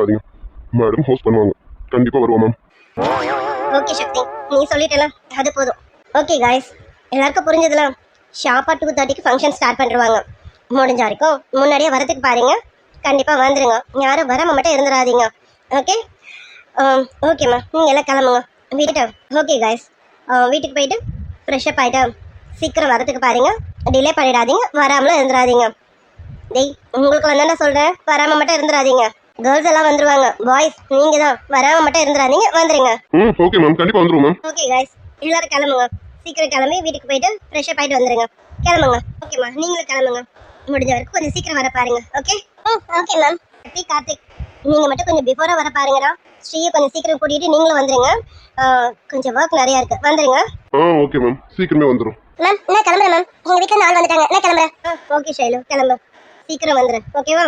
இருக்காதீங்க. Madam host பண்ணுவாங்க. கண்டிப்பாக வருவோம் மேம். ஓகே சக்தி, நீ சொல்லிட்டல, அது போதும். ஓகே காய்ஸ், எல்லாருக்கும் புரிஞ்சதுல. ஷார்ப்பாக 2:30க்கு ஃபங்க்ஷன் ஸ்டார்ட் பண்ணிடுவாங்க. முடிஞ்ச வரைக்கும் முன்னாடியே வரதுக்கு பாருங்க. கண்டிப்பாக வந்துடுங்க. யாரும் வராமல் மட்டும் இருந்துடாதீங்க. ஓகே ஓகேம்மா, நீங்கள் எல்லாம் கிளம்புங்க வீட்டு. ஓகே காய்ஸ், வீட்டுக்கு போயிட்டு ஃப்ரெஷ்அப் ஆகிட்டு சீக்கிரம் வரதுக்கு பாருங்க. டிலே பண்ணிடாதீங்க, வராமலும் இருந்துடாதீங்க. டேய், உங்களுக்கு என்னென்ன சொல்கிறேன், வராமல் மட்டும் இருந்துடாதீங்க. கேர்ள்ஸ் எல்லாம் வந்துருவாங்க. பாய்ஸ் நீங்க தான் வராமல் மட்டும் இருந்துடாதீங்க, வந்துருங்க. ஓகே மேம், கண்டிப்பாக வந்துருவோம் மேம். ஓகே காய்ஸ், எல்லாரும் கிளம்புங்க. சீக்கிரம் கிளம்பி வீட்டுக்கு போயிட்டு ஃப்ரெஷ்அப் ஆகிட்டு வந்துருங்க. கிளம்புங்க. ஓகேம்மா, நீங்களும் கிளம்புங்க. முடிஞ்ச வரைக்கும் கொஞ்சம் சீக்கிரம் வர பாருங்க. Okay okay ma'am. கார்த்திக், நீங்கள் மட்டும் கொஞ்சம் பிஃபோராக வர பாருங்கடா. ஸ்ரீயை கொஞ்சம் சீக்கிரம் கூட்டிகிட்டு நீங்களும் வந்துருங்க. கொஞ்சம் ஒர்க் நிறையா இருக்கு, வந்துருங்க. ஓகே மேம், சீக்கிரமே வந்துடும் மேம். நான் கிளம்புறேன் மேம், எங்கள் வீட்டில் ஆள் வந்துட்டாங்க. நான் கிளம்புறேன். ஓகே ஷைலு, கிளம்பு. சீக்கிரம் வந்துடு. ஓகேவா?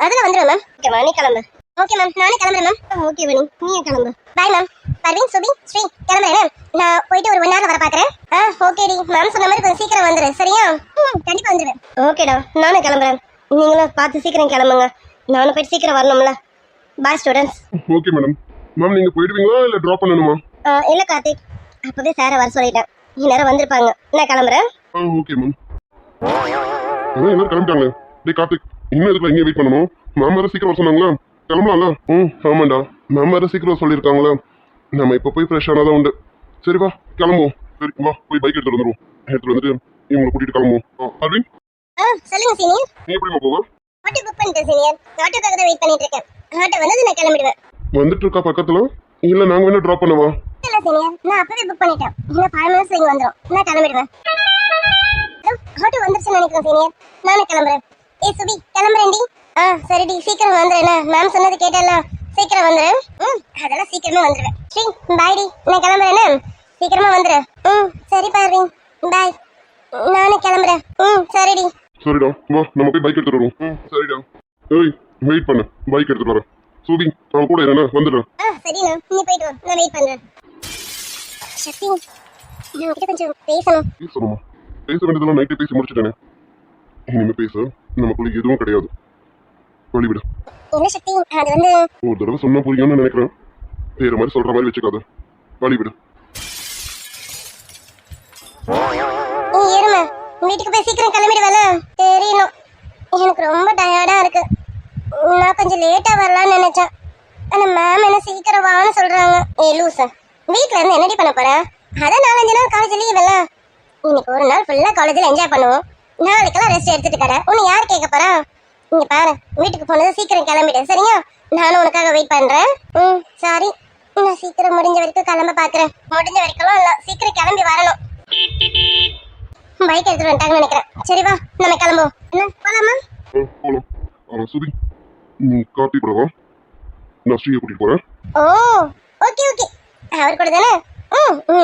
அதில் வந்துடுவேன் மேம். ஓகேம்மா, நீ கிளம்பு. ஓகே மேம், நானே கிளம்புறேன் மேம். ஓகே வனி, நீயே கிளம்பு. Bye ma'am. பர்வீன், சுபி, ஸ்ரீ, கிளம்புறேன். நான் போயிட்டு ஒரு 1 hour வர பார்க்குறேன். ஓகேடி. மேம் சொன்ன மாதிரி கொஞ்சம் சீக்கிரம் வந்துடு, சரியா? கண்டிப்பாக வந்துடுவேன். ஓகேடா, நானும் கிளம்புறேன். நீங்களும் பார்த்து சீக்கிரம் கிளம்புங்க. நானும் போயிட்டு சீக்கிரம் வரணும்ல. பாய் ஸ்டூடெண்ட்ஸ். Okay madam. மேம் நீங்கள் போயிடுவீங்களா இல்லை ட்ராப் பண்ணணுமா? இல்லை கார்த்திக், அப்போவே சாரை வர சொல்லிட்டேன். நேரம் வந்திருப்பாங்க. நான் கிளம்புறேன். Okay ma'am. எல்லாரும் கிளம்பிட்டாங்க. டேய் கார்த்திக், இன்னும் இதுக்குள்ள இங்கே வெயிட் பண்ணணும். மேம் வேறு சீக்கிரம் வர சொன்னாங்களா? கிளம்பலாம்ல? ஆமாண்டா, மேம் வேறு சீக்கிரம் சொல்லியிருக்காங்களா? நம்ம இப்போ போய் ஃப்ரெஷ் ஆனால் தான் உண்டு. சரி வா கிளம்புவோம். சரி வா, போய் பைக் எடுத்துட்டு வந்துடுவோம். எடுத்துட்டு வந்துட்டு இவங்களை கூட்டிட்டு கிளம்புவோம். அரவிந்த், சொல்லுங்க சீனியர். நீ எப்படிமா போவ? ஆட்டோ புக் பண்ணிட்டேன் சீனியர். ஆட்டோக்காக தான் வெயிட் பண்ணிட்டு இருக்கேன். ஆட்டோ வந்து நான் கிளம்பிடுவேன். வந்துட்டு இருக்கா பக்கத்துல? இல்ல நாங்க வேணா டிராப் பண்ணவா? இல்ல சீனியர், நான் அப்பவே புக் பண்ணிட்டேன். இன்னும் 5 minutes இங்க வந்துரும். நான் கிளம்பிடுவேன். ஆட்டோ வந்துருச்சுன்னு நினைக்கிறேன் சீனியர். நானே கிளம்புறேன். சுபி, கிளம்புறேன்டி. சரிடி, சீக்கிரம் வந்துடுறேன். மேம் சொன்னது கேட்டல, சீக்கிரம் வந்துடுறேன். அதெல்லாம் சீக்கிரமே வந்துடுவேன். ஸ்ரீ, பாய்டி, நான் கிளம்புறேன். சீக்கிரமா வந்துடு. சரி பாரு, பாய். நானே கிளம்புறேன். சரிடி. சரிடா, வா நம்ம போய் பைக் எடுத்துட்டு வருவோம். சரிடா. ஏய், வெயிட் பண்ணு, பைக் எடுத்துட்டு வரேன். சுபி, அவன் கூட இருங்க, வந்துடுறேன். சரிண்ணா, நீ போயிட்டு வா, நான் வெயிட் பண்றேன். சக்தி, நான் கிட்ட கொஞ்சம் பேசணும். பேசணுமா? பேச வேண்டியதெல்லாம் நைட்டே பேசி முடிச்சுட்டேனே. இனிமே பேச நமக்குள்ள எதுவும் கிடையாது. வழிவிடு. என்ன சக்தி, அது வந்து ஒரு தடவை சொன்னா புரியும்னு நினைக்கிறேன். வேற மாதிரி சொல்ற மாதிரி வச்சுக்காத. வழிவிடு. ஏறுமா, வீட்டுக்கு போய் சீக்கிரம் கிளம்பிடுவேல. தெரியணும், எனக்கு ரொம்ப டயர்டா இருக்கு. நான் கொஞ்சம் லேட்டா வரலாம்னு நினைச்சேன். ஆனா மேம் என்ன சீக்கிரம் வான்னு சொல்றாங்க. லூசா, வீட்ல இருந்து என்னடி பண்ண போற? அதான் 4-5 நாள் காலேஜ் லீவ் இல்ல. இன்னைக்கு ஒரு நாள் ஃபுல்லா காலேஜ்ல என்ஜாய் பண்ணுவோம். நாளைக்கெல்லாம் ரெஸ்ட் எடுத்துட்டு கடை. உன்னை யார் கேட்க போறா? இங்க பாரு, வீட்டுக்கு போனது சீக்கிரம் கிளம்பிடு, சரியா? நானும் உனக்காக வெயிட் பண்றேன். சாரி, நான் சீக்கிரம் முடிஞ்ச வரைக்கும் கிளம்ப பாக்குறேன். முடிஞ்ச வரைக்கும் இல்ல, சீக்கிரம் கிளம்பி வரணும். பைக் எடுத்துட்டு வந்துட்டாங்கன்னு நினைக்கிறேன். சரி வா, நம்ம கிளம்புவோம். என்ன போலாமா? போலாம். சுபி, நீ கார்த்தி கூட வா. நான் ஸ்ரீயை கூட்டிட்டு போறேன். ஓகே ஓகே, அவர் கூட தானே.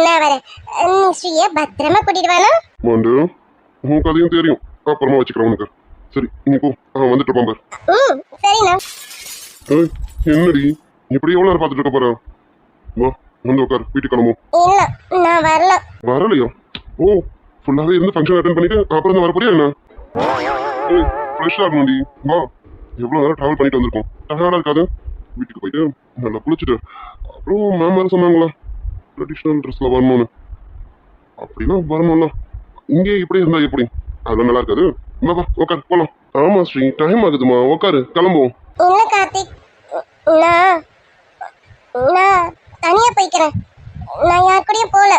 நான் வரேன். நீ ஸ்ரீயை பத்திரமா கூட்டிட்டு வானா? வந்து உனக்கு அதையும் தெரியும், அப்புறமா வச்சுக்கிறேன் உனக்கு. சரி நீ போ, வந்துட்டு பாம்பர். சரிண்ணா. ஏய், என்னடி இப்படி எவ்வளவு நேரம் பார்த்துட்டு இருக்க போற? வா வந்து உட்கார், வீட்டுக்கு கிளம்பும். இல்ல, நான் வரல. வரலையா? ஃபுல்லாவே இருந்து ஃபங்க்ஷன் அட்டெண்ட் பண்ணிட்டு அப்புறம் தான் வர போறியா என்ன? ஏய், ஃப்ரெஷ்ஷா இருக்கணும்டி. வா, எவ்வளவு நேரம் டிராவல் பண்ணிட்டு வந்திருக்கோம். டயர்டா இருக்காது? வீட்டுக்கு போயிட்டு நல்லா குளிச்சுட்டு அப்புறம் மேம் வேறு சொன்னாங்களா ட்ரெடிஷ்னல் ட்ரெஸ்ல வரணும்னு. அப்படின்னா வரணும்ல. இங்கே இப்படி இருந்தா எப்படி? அதெல்லாம் நல்லா இருக்காது. வா உட்கார் போலாம். ஆமா ஸ்ரீ, டைம் ஆகுதுமா, உட்காரு கிளம்புவோம். இல்ல கார்த்திக், நான் தனியா போய்க்கிறேன். நான் யார் கூடயும் போல.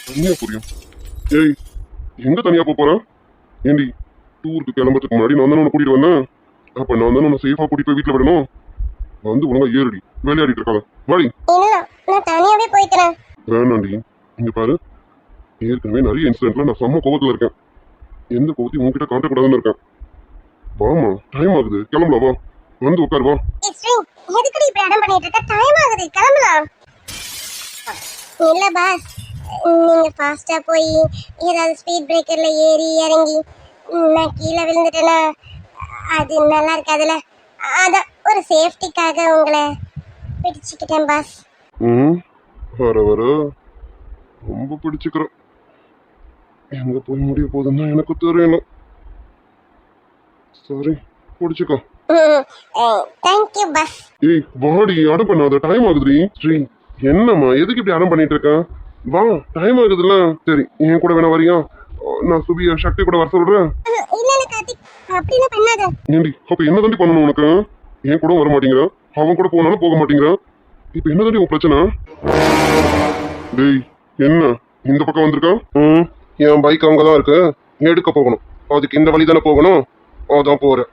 தனியா புரியும்? ஏய், எங்க தனியா போற? ஏண்டி, டூருக்கு கிளம்புறதுக்கு முன்னாடி நான் தானே உன்னை கூட்டிட்டு வந்தேன். அப்ப நான் தானே உன்னை சேஃபா கூட்டிட்டு போய் வீட்டுல விடணும். வந்து ஒழுங்கா ஏறடி, விளையாடிட்டு இருக்காத. வாடி. இல்ல, நான் தனியாவே போய்க்கிறேன். வேணாண்டி, இங்க பாரு, ஏற்கனவே நிறைய இன்சிடென்ட்ல நான் செம்ம கோவத்துல இருக்கேன். எந்த கோவத்தையும் உன்கிட்ட காட்டக்கூடாதுன்னு இருக்கேன். வாமா, டைம் ஆகுது, கிளம்பலாம். வா வந்து உட்காரு. வா. எதுக்குடி இப்படி அடம் பண்ணிட்டு இருக்க? டைம் ஆகுது, கிளம்பலாம். இல்ல பாஸ், நீங்க ஃபாஸ்டா போய் ஏதாவது ஸ்பீட் பிரேக்கர்ல ஏறி இறங்கி நான் கீழே விழுந்துட்டேன்னா அது நல்லா இருக்காதுல்ல. அதான் ஒரு சேஃப்டிக்காக உங்களை பிடிச்சிக்கிட்டேன் பாஸ். வர வர ரொம்ப பிடிச்சிக்கிறேன். எங்க போய் முடிய போதுன்னா எனக்கு தெரியல. சரி, பிடிச்சிக்கோ. தேங்க்யூ பஸ். ஏய் வாடி, அடம் பண்ணாத, டைம் ஆகுதுடி. ஸ்ரீ என்னம்மா எதுக்கு இப்படி அடம் பண்ணிட்டு இருக்க? வா, டைம் ஆகுதுல்ல. சரி என் கூட வேணா வரியா? நான் சுபியா சக்தி கூட வர சொல்றேன். இல்ல இல்ல கார்த்திக், அப்படிலாம் பண்ணாத. ஏண்டி அப்ப என்ன தாண்டி பண்ணணும் உனக்கு? என் கூட வர மாட்டேங்கிற, அவன் கூட போனாலும் போக மாட்டேங்கிற. இப்ப என்ன தாண்டி உன் பிரச்சனை? டேய் என்ன இந்த பக்கம் வந்திருக்கா? என் பைக் அங்கதான் இருக்கு, எடுக்க போகணும். அதுக்கு இந்த வழி தானே போகணும், அதான் போறேன்.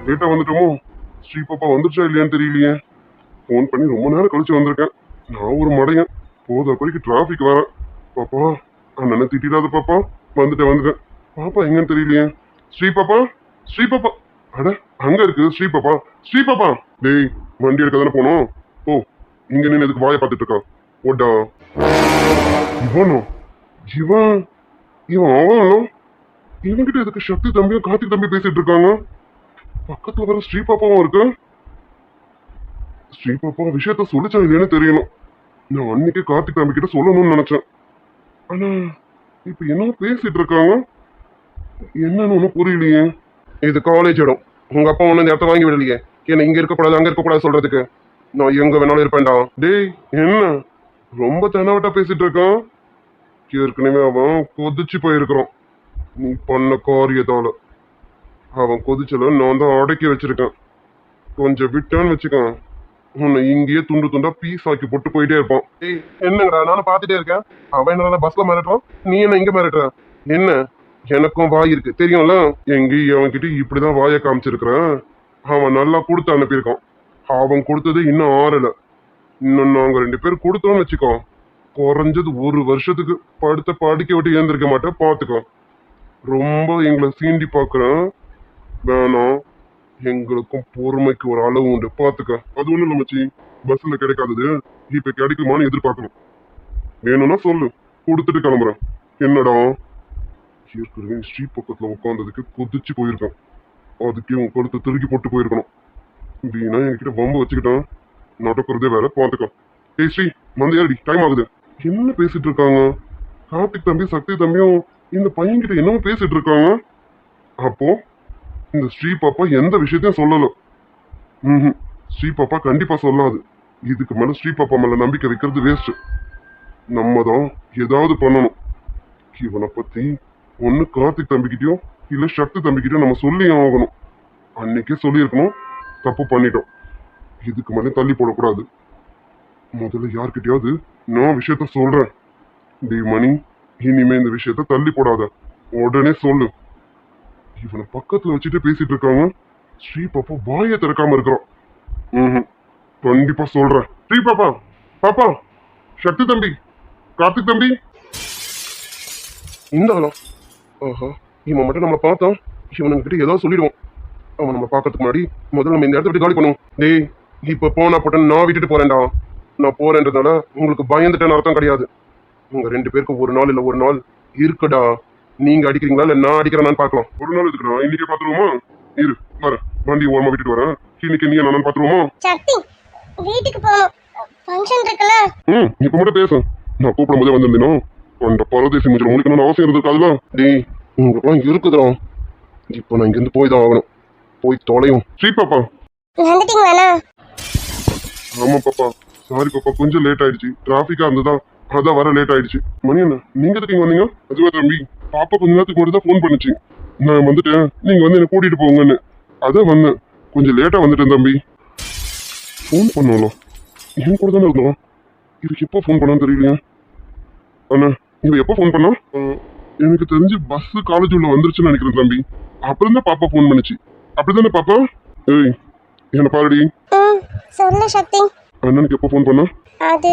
லேட்டா வந்துட்டோமோ? ஸ்ரீ பாப்பா வந்துருச்சா இல்லையான்னு தெரியலையே. ஃபோன் பண்ணி ரொம்ப நேரம் கழிச்சு வந்திருக்கேன். நான் ஒரு மடையன், போத வரைக்கும் டிராஃபிக் வரேன். பாப்பா அண்ணனை திட்டாத பாப்பா. வந்துட்டேன். பாப்பா எங்கன்னு தெரியலையே. ஸ்ரீ பாப்பா, ஸ்ரீ பாப்பா, அட அங்க இருக்கு ஸ்ரீ பாப்பா. ஸ்ரீ பாப்பா, டேய் வண்டி எடுக்க தானே போனோம். ஓ இங்க நின்று எதுக்கு வாயை பார்த்துட்டு இருக்கா? ஓடா இவனோ? இவன் இவன் அவனோ? இவன்கிட்ட எதுக்கு சக்தி தம்பியும் கார்த்திக் தம்பி பேசிட்டு இருக்காங்க? பக்கத்துல வர ஸ்ரீ பாப்பாவும் இருக்கு. ஸ்ரீ பாப்பா விஷயத்த சொல்லிச்சா இல்லையான்னு தெரியணும். நான் அன்னைக்கு கார்த்திக் தம்பி கிட்ட சொல்லணும்னு நினைச்சேன். ஆனா இப்ப என்ன பேசிட்டு இருக்காங்க, என்னன்னு ஒன்னும் புரியலையே. இது காலேஜ் இடம், உங்க அப்பா ஒண்ணு இந்த இடத்த வாங்கி விடலையே. என்ன இங்க இருக்கக்கூடாது அங்க இருக்கக்கூடாது சொல்றதுக்கு. நான் எங்க வேணாலும் இருப்பேன்டா. டேய் என்ன ரொம்ப தெனாவட்டா பேசிட்டு இருக்கான். ஏற்கனவே அவன் கொதிச்சு போயிருக்கிறான் நீ பண்ண காரியத்தால. அவன் கொதிச்சல நான் தான் அடக்கி வச்சிருக்கேன். கொஞ்சம் விட்டான்னு வச்சுக்கான், உன்னை இங்கேயே துண்டு துண்டா பீஸ் ஆக்கி போட்டு போயிட்டே இருப்பான். ஏய் என்னங்கடா, நானும் பாத்துட்டே இருக்கேன். அவன் என்ன பஸ்ல மிரட்டுறான், நீ என்ன இங்க மிரட்டுற? என்ன எனக்கும் வாய் இருக்கு தெரியும்ல. எங்கேயும் அவன்கிட்ட இப்படிதான் வாயை காமிச்சிருக்கிறேன். அவன் நல்லா கொடுத்து அனுப்பியிருக்கான். அவன் கொடுத்தது இன்னும் ஆறல. இன்னும் நாங்க 2 பேர் கொடுத்தோம்னு வச்சுக்கோ, குறைஞ்சது 1 வருஷத்துக்கு படுத்த படிக்க விட்டு ஏந்திருக்க மாட்டேன் பாத்துக்கோ. ரொம்ப எங்களை சீண்டி பாக்குறேன். வேணாம், எங்களுக்கும் பொறுமைக்கு ஒரு அளவு உண்டு பாத்துக்க. அது ஒண்ணும் இல்ல மச்சி, பஸ்ல கிடைக்காதது இப்ப கிடைக்குமான்னு எதிர்பார்க்கணும். வேணும்னா சொல்லு, கொடுத்துட்டு கிளம்புறேன். என்னடா ஏற்கனவே ஸ்ரீ பக்கத்துல உட்காந்ததுக்கு கொதிச்சு போயிருக்கேன். அதுக்கே உன் கழுத்தை திருக்கி போட்டு போயிருக்கணும். இப்படின்னா என்கிட்ட வம்பு வச்சுக்கிட்டான், நடக்கிறதே வேற பாத்துக்க. ஏய் ஸ்ரீ மந்தையாடி, டைம் ஆகுது. என்ன பேசிட்டு இருக்காங்க கார்த்திக் தம்பி சக்தி தம்பியும்? இந்த பையன்கிட்ட என்னமோ பேசிட்டு இருக்காங்க. அப்போ இந்த ஸ்ரீ பாப்பா எந்த விஷயத்தையும் சொல்லல. ஸ்ரீ பாப்பா கண்டிப்பா சொல்லாது. இதுக்கு மேல ஸ்ரீ பாப்பா மேல நம்பிக்கை வைக்கிறது வேஸ்ட். நம்ம தான் ஏதாவது பண்ணணும். இவனை பத்தி ஒண்ணு கார்த்திக் தம்பிக்கிட்டயோ இல்ல சக்தி தம்பிக்கிட்டயோ நம்ம சொல்லி ஆகணும். அன்னைக்கே சொல்லியிருக்கணும், தப்பு பண்ணிட்டோம். இதுக்கு மேல தள்ளி போடக்கூடாது. முதல்ல யார்கிட்டயாவது நான் விஷயத்த சொல்றேன். டே மணி, இனிமே இந்த விஷயத்த தள்ளி போடாத, உடனே சொல்லு. இவனை பக்கத்துல வச்சுட்டு பேசிட்டு இருக்காங்க. ஸ்ரீ பாப்பா வாயை திறக்காம இருக்கிறான். கண்டிப்பா சொல்றேன். ஸ்ரீ பாப்பா, பாப்பா, சக்தி தம்பி, கார்த்திக் தம்பி, இந்த ஆளம். ஆஹா, இவன் மட்டும் நம்மளை பார்த்தான், இவனுங்க கிட்ட ஏதாவது சொல்லிடுவோம். அவன் நம்ம பார்க்கறதுக்கு முன்னாடி முதல்ல நம்ம இந்த இடத்த விட்டு காலி பண்ணுவோம். டேய் இப்ப போனா போட்டேன், நான் விட்டுட்டு போறேன்டா. நான் போறேன்றதால உங்களுக்கு பயந்துட்டேன்னு அர்த்தம் கிடையாது. உங்க 2 பேருக்கு ஒரு நாள் இல்ல ஒரு நாள் இருக்குடா. நீங்க அடிக்கிறீங்களா இல்ல நான் அடிக்கிறேன்னு பார்க்கலாம். ஒரு நாள் இருக்குடா, இன்னைக்கே பாத்துருவோமா? இரு வரேன், வண்டி ஓரமா விட்டுட்டு வரேன். இன்னைக்கு நீ நான் பாத்துருவோமா? சக்தி வீட்டுக்கு போறோம், ஃபங்க்ஷன் இருக்குல. இப்ப மட்டும் பேசு. நான் கூப்பிடும் போதே வந்திருந்தேனோ அந்த பரதேசி முடிச்சு உங்களுக்கு அவசியம் இருந்திருக்காதுல. டேய் உங்களுக்குலாம் இருக்குதுடா. இப்போ நான் இங்கிருந்து போய் தான் ஆகணும். போய் தொலையும். ஸ்ரீ பாப்பா வந்துட்டீங்களா? ஆமா பாப்பா, சாரி பாப்பா, கொஞ்சம் லேட் ஆயிடுச்சு. டிராபிக்கா இருந்ததா, அதான் வர லேட் ஆயிடுச்சு. மணி என்ன நீங்க எதுக்கு வந்தீங்க? அதுவா தம்பி, பாப்பா கொஞ்ச நேரத்துக்கு முன்னாடி தான் ஃபோன் பண்ணுச்சு. நான் வந்துட்டேன், நீங்க வந்து என்ன கூட்டிட்டு போங்கன்னு. அதான் வந்தேன். கொஞ்சம் லேட்டா வந்துட்டேன் தம்பி. ஃபோன் பண்ணலாம், என் கூட தானே இருந்தோம். இதுக்கு எப்போ ஃபோன் பண்ணான்னு தெரியலையா? அண்ணா இவ எப்போ ஃபோன் பண்ணா? எனக்கு தெரிஞ்சு பஸ் காலேஜ் உள்ள வந்துருச்சுன்னு நினைக்கிறேன் தம்பி. அப்புறம் தான் பாப்பா ஃபோன் பண்ணுச்சு. அப்படிதானே பாப்பா? ஏய் என்ன பாருடி. சொல்லு சக்தி. அண்ணனுக்கு எப்போ ஃபோன் பண்ணா? அது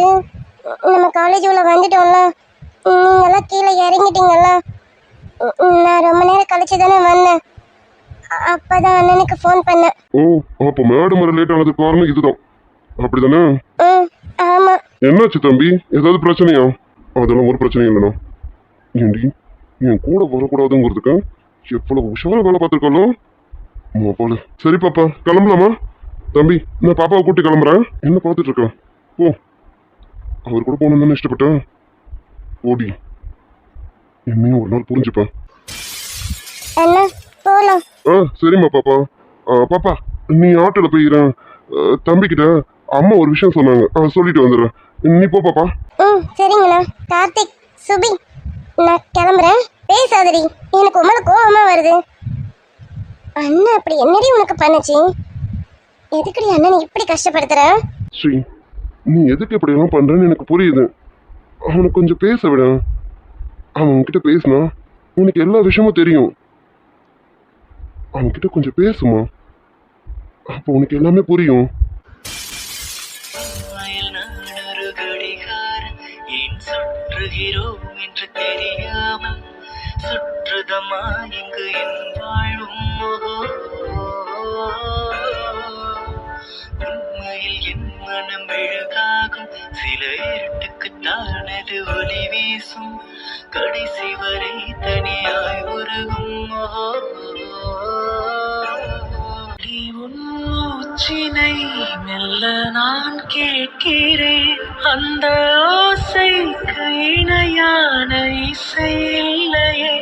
நம்ம காலேஜ் உள்ள வந்துட்டோம்ல, நீங்கெல்லாம் கீழே இறங்கிட்டீங்கல்ல. நான் ரொம்ப நேரம் கழிச்சு தானே வந்தேன், அப்பதான் அண்ணனுக்கு ஃபோன் பண்ணேன். ஓ அப்போ மேடம் வர லேட் ஆனதுக்கு காரணம் இதுதான், அப்படிதானே? ஆமா. என்னாச்சு தம்பி, ஏதாவது பிரச்சனையா? அதெல்லாம் ஒரு பிரச்சனையும் இல்லைண்ணா. ஏண்டி என் கூட வரக்கூடாதுங்கிறதுக்கு எவ்வளவு உஷாரா வேலை பார்த்துருக்காளோ போல. சரி பாப்பா கிளம்பலாமா? தம்பி நான் பாப்பாவை கூட்டி கிளம்புறேன். என்ன பார்த்துட்டு இருக்கேன்? ஓ அவர் கூட போகணும்னு தானே இஷ்டப்பட்டேன். ஓடி என்னையும் ஒரு நாள் புரிஞ்சுப்பேன். அண்ணா போலாம். சரிம்மா பாப்பா. பாப்பா நீ ஆட்டோல போயிடுறேன். தம்பிக்கிட்ட அம்மா ஒரு விஷயம் சொன்னாங்க, சொல்லிட்டு வந்துடுறேன். நீ போ பாப்பா. சரிங்கண்ணா. கார்த்திக், சுபி, நான் கிளம்புறேன். பேசாதடி, எனக்கு உமல கோவமா வருது. அண்ணா அப்படி என்னடி உனக்கு பண்ணுச்சு? எதுக்குடி அண்ணனை இப்படி கஷ்டப்படுத்துற? ஸ்ரீ, நீ எதுக்கு இப்படி எல்லாம் பண்றேன்னு எனக்கு புரியுது. அவனை கொஞ்சம் பேச விட. அவன் உன்கிட்ட பேசினா உனக்கு எல்லா விஷயமும் தெரியும். அவன்கிட்ட கொஞ்சம் பேசுமா, அப்போ உனக்கு எல்லாமே புரியும். என்று தெரியாமல் சுற்றுதமா இங்கு என் வாழும் உண்மையில் என் மனம் மெழுகாகும் சில இருட்டுக்கு தானது ஒளி வீசும் கடைசி வரை தனியாய் உருகும் உச்சினை மெல்ல நான் கேட்கிறேன் அந்த ஓசைக்கு இணையான இசை இல்லையே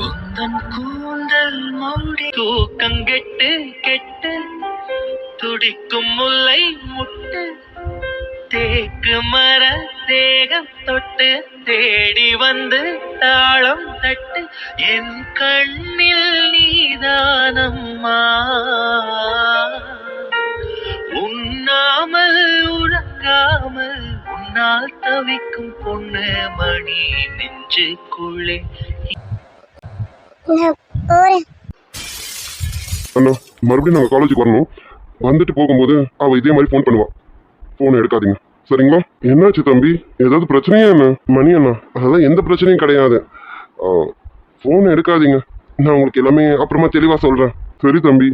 உந்தன் கூந்தல் மூடி தூக்கங்கெட்டு கெட்டு துடிக்கும் முல்லை முட்டு தேக்கு மர தேகம் தொட்டு தேடி வந்து தாளம் தட்டு என் கண்ணில் நீதானம்மா உண்ணாமல் உறங்காமல் உன்னால் தவிக்கும் பொண்ணு மணி நெஞ்சுக்குள்ளே. அண்ணா மறுபடியும் நாங்கள் காலேஜுக்கு வரணும். வந்துட்டு போகும்போது அவள் இதே மாதிரி ஃபோன் பண்ணுவாள். ஃபோனை எடுக்காதீங்க சரிங்களா? என்னாச்சு தம்பி, ஏதாவது பிரச்சனையா என்ன? மணி அண்ணா அதெல்லாம் எந்த பிரச்சனையும் கிடையாது. ஃபோனை எடுக்காதீங்க, நான் உங்களுக்கு எல்லாமே அப்புறமா தெளிவாக சொல்கிறேன். சரி தம்பி,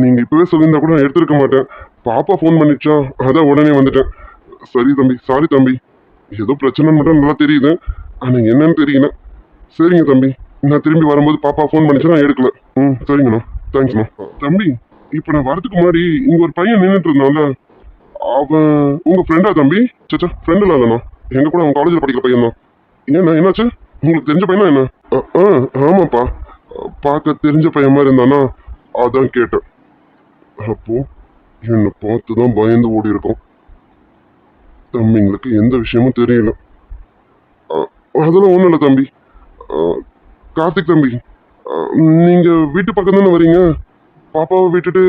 நீங்கள் இப்போவே சொல்லியிருந்தா கூட நான் எடுத்துருக்க மாட்டேன். பாப்பா ஃபோன் பண்ணிச்சா, அதான் உடனே வந்துட்டேன். சரி தம்பி, சாரி தம்பி. ஏதோ பிரச்சனைன்னு மட்டும் நல்லா தெரியுது, ஆனால் என்னன்னு தெரியல. சரிங்க தம்பி, நான் திரும்பி வரும்போது பாப்பா ஃபோன் பண்ணிச்சா நான் எடுக்கல. சரிங்கண்ணா, தேங்க்ஸ்ண்ணா. தம்பி, இப்போ நான் வரதுக்கு முன்னாடி இங்கே ஒரு பையன் நின்றுட்டு இருந்தான்ல, அவன் உங்கள் ஃப்ரெண்டா தம்பி? சச்சா, ஃப்ரெண்டு இல்லாதண்ணா, எங்கள் கூட அவன் காலேஜில் படிக்கிற பையன் தான். ஏண்ணா என்னாச்சு? உங்களுக்கு தெரிஞ்ச பையனா என்ன? ஆமாப்பா, பார்க்க தெரிஞ்ச பையன் மாதிரி இருந்தானா, அதான் கேட்டேன். அப்போ என்னை பார்த்து தான் பயந்து ஓடி இருக்கோம். தம்பிங்களுக்கு எந்த விஷயமும் தெரியல. அதெல்லாம் ஒன்றும் இல்லை தம்பி. கார்த்திக் தம்பி, நீங்கள் வீட்டு பக்கம் தானே வரீங்க? பாப்பாவை விட்டுட்டு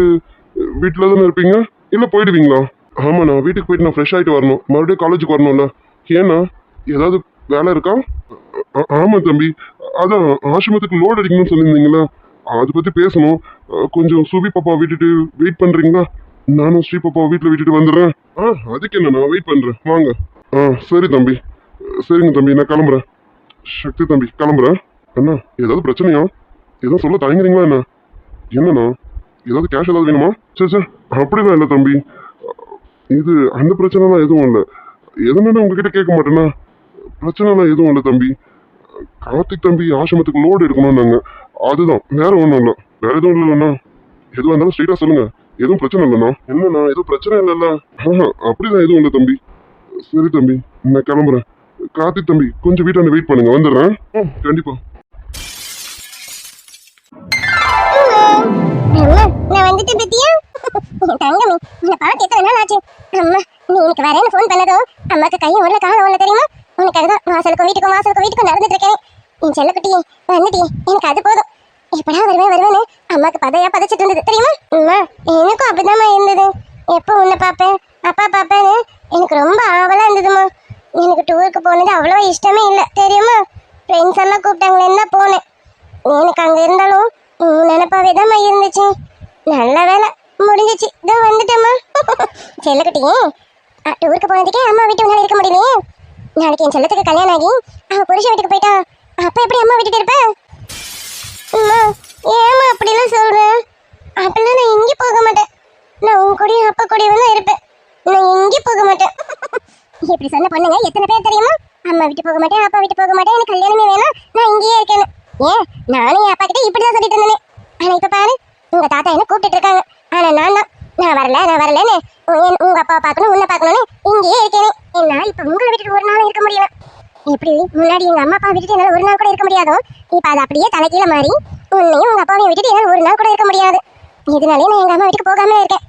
வீட்டில் தானே இருப்பீங்க, இல்லை போயிடுவீங்களா? ஆமாண்ணா, வீட்டுக்கு போயிட்டு நான் ஃப்ரெஷ் ஆகிட்டு வரணும். மறுபடியும் காலேஜுக்கு வரணும்ல. ஏண்ணா, ஏதாவது வேலை இருக்கா? ஆமாம் தம்பி, அதான் ஆசிரமத்துக்கு லோட் அடிக்கணும்னு சொல்லியிருந்தீங்களா, அதை பற்றி பேசணும். கொஞ்சம் சுபி பாப்பா விட்டுட்டு வெயிட் பண்ணுறீங்களா? நானும் ஸ்ரீ பாப்பாவை வீட்டில் விட்டுட்டு வந்துடுறேன். அதுக்கு என்ன, நான் வெயிட் பண்ணுறேன், வாங்க. சரி தம்பி. சரிங்க தம்பி, நான் கிளம்புறேன். சக்தி தம்பி, கிளம்புறேன். அண்ணா ஏதாவது பிரச்சனையா? எதுவும் சொல்ல தயங்குறீங்களா என்ன? என்னண்ணா, ஏதாவது கேஷ் ஏதாவது வேணுமா? சரி சார், அப்படிதான் இல்லை தம்பி. இது அந்த பிரச்சனைலாம் எதுவும் இல்லை. எதுனா உங்ககிட்ட கேட்க மாட்டேன்னா, பிரச்சனைலாம் எதுவும் இல்லை தம்பி. கார்த்திக் தம்பி ஆசிரமத்துக்கு லோடு எடுக்கணும்னாங்க, அதுதான், வேற ஒன்றும் இல்லை. வேற எதுவும் இல்லைண்ணா. எதுவாக இருந்தாலும் ஸ்ட்ரெயிட்டாக சொல்லுங்க, எதுவும் பிரச்சனை இல்லைண்ணா. என்னண்ணா, எதுவும் பிரச்சனை இல்லைல்ல? அப்படிதான் எதுவும் இல்லை தம்பி. சரி தம்பி, நான் கிளம்புறேன். கார்த்திக் தம்பி கொஞ்சம் வீட்டாண்ட வெயிட் பண்ணுங்க, வந்துடுறேன். கண்டிப்பா. நான் வந்துட்டு பத்தியா தங்கமி, உன்னை பார்த்து எத்தனை நாள் ஆச்சு? அம்மா, நீ எனக்கு வரேன்னு ஃபோன் பண்ணதோ அம்மாக்கு கையும் உள்ள காலம் உள்ள தெரியுமா? உனக்காக தான் வாசலுக்கும் வீட்டுக்கும் நடந்துட்டு இருக்கேன். நீ செல்லக்குட்டியே வந்துட்டியே, எனக்கு அது போதும். எப்படா வருவேன்னு அம்மாக்கு பதைச்சிட்டு இருந்தது தெரியுமா? அம்மா, எனக்கும் அப்படிதாம்மா இருந்தது. எப்போ உன்னை பார்ப்பேன், அப்பா பார்ப்பேன்னு எனக்கு ரொம்ப ஆவலா இருந்ததுமா. எனக்கு டூருக்கு போனது அவ்வளோ இஷ்டமே இல்லை தெரியுமா? ஃப்ரெண்ட்ஸ் எல்லாம் கூப்பிட்டாங்களேன்னு தான் போனேன். எனக்கு அங்கே இருந்தாலும் நினைப்பாவே தான்மா இருந்துச்சு. நல்ல வேலை முடிஞ்சிச்சு, தான் வந்துட்டேம்மா. செல்லக்குட்டியே, டூருக்கு போனதுக்கே அம்மா வீட்டு உன்னால இருக்க முடியலையே. நாளைக்கு என் செல்லத்துக்கு கல்யாணம் ஆகி அவன் புருஷன் வீட்டுக்கு போயிட்டா, அப்ப எப்படி அம்மா விட்டுட்டு இருப்பேன்? அம்மா, ஏம்மா அப்படிலாம் சொல்றேன்? அப்படிலாம் நான் எங்கேயும் போக மாட்டேன். நான் உன் கூடயும் அப்பா கூடயும் தான் இருப்பேன். நான் எங்கேயும் போக மாட்டேன். இப்படி சொன்ன பொண்ணுங்க எத்தனை பேர் தெரியுமா? அம்மா விட்டு போக மாட்டேன், அப்பா விட்டு போக மாட்டேன், எனக்கு கல்யாணமே வேணாம், நான் இங்கேயே இருக்கேன்னு. ஏன், நானும் என் அப்பா கிட்ட இப்படிதான் சொல்லிட்டு இருந்தேன். ஆனா இப்ப பாரு, உங்க தாத்தா என்ன கூப்பிட்டு இருக்காங்க. ஆனா நான் வரலன்னு உங்க அப்பா பார்க்கணும், உன்னை பார்க்கணும்னு இங்கேயே இருக்கேனே. என்னால இப்ப உங்களை விட்டுட்டு ஒரு நாளும் இருக்க முடியல. எப்படி முன்னாடி எங்க அம்மா அப்பா விட்டுட்டு என்னால ஒரு நாள் கூட இருக்க முடியாதோ இப்ப அது அப்படியே தலைகீழ மாறி உன்னையும் உங்க அப்பாவையும் விட்டுட்டு என்னால ஒரு நாள் கூட இருக்க முடியாது. இதனாலே நான் எங்க அம்மா வீட்டுக்கு போகாம இருக்கேன்.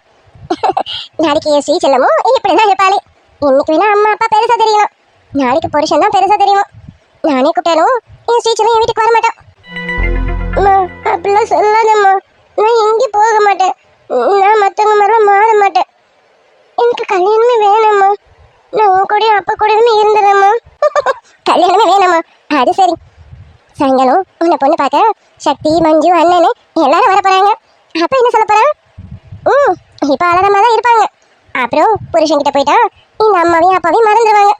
நாளைக்கு என் ஸ்ரீ செல்லமும் இப்படிதான் இருப்பாளே. இன்னைக்கு வேணா அம்மா அப்பா பெருசா தெரியலாம், நாளைக்கு புருஷன் தான் பெருசா தெரியும். நானே கூப்பிட்டாலும் என் ஸ்ரீ செல்லம் என் வீட்டுக்கு வர மாட்டான். அம்மா அப்படிலாம் சொல்லாதம்மா, நான் எங்கேயும் போக மாட்டேன், நான் மற்றவங்க மாதிரிலாம் மாற மாட்டேன். எனக்கு கல்யாணமே வேணாம்மா, நான் உன் கூடயும் அப்பா கூடயுமே இருந்துடுறேம்மா. கல்யாணமே வேணாம்மா, அது சரி. சாயங்காலம் உன்னை பொண்ணு பார்க்க சக்தி மஞ்சு அண்ணனு எல்லாரும் வர போறாங்க. அப்ப என்ன சொல்ல போறான்? இப்ப அலரமா தான் இருப்பாங்க. அப்புறம் புருஷன்கிட்ட போயிட்டா இந்த அம்மாவையும் அப்பாவையும் மறந்துடுவாங்க.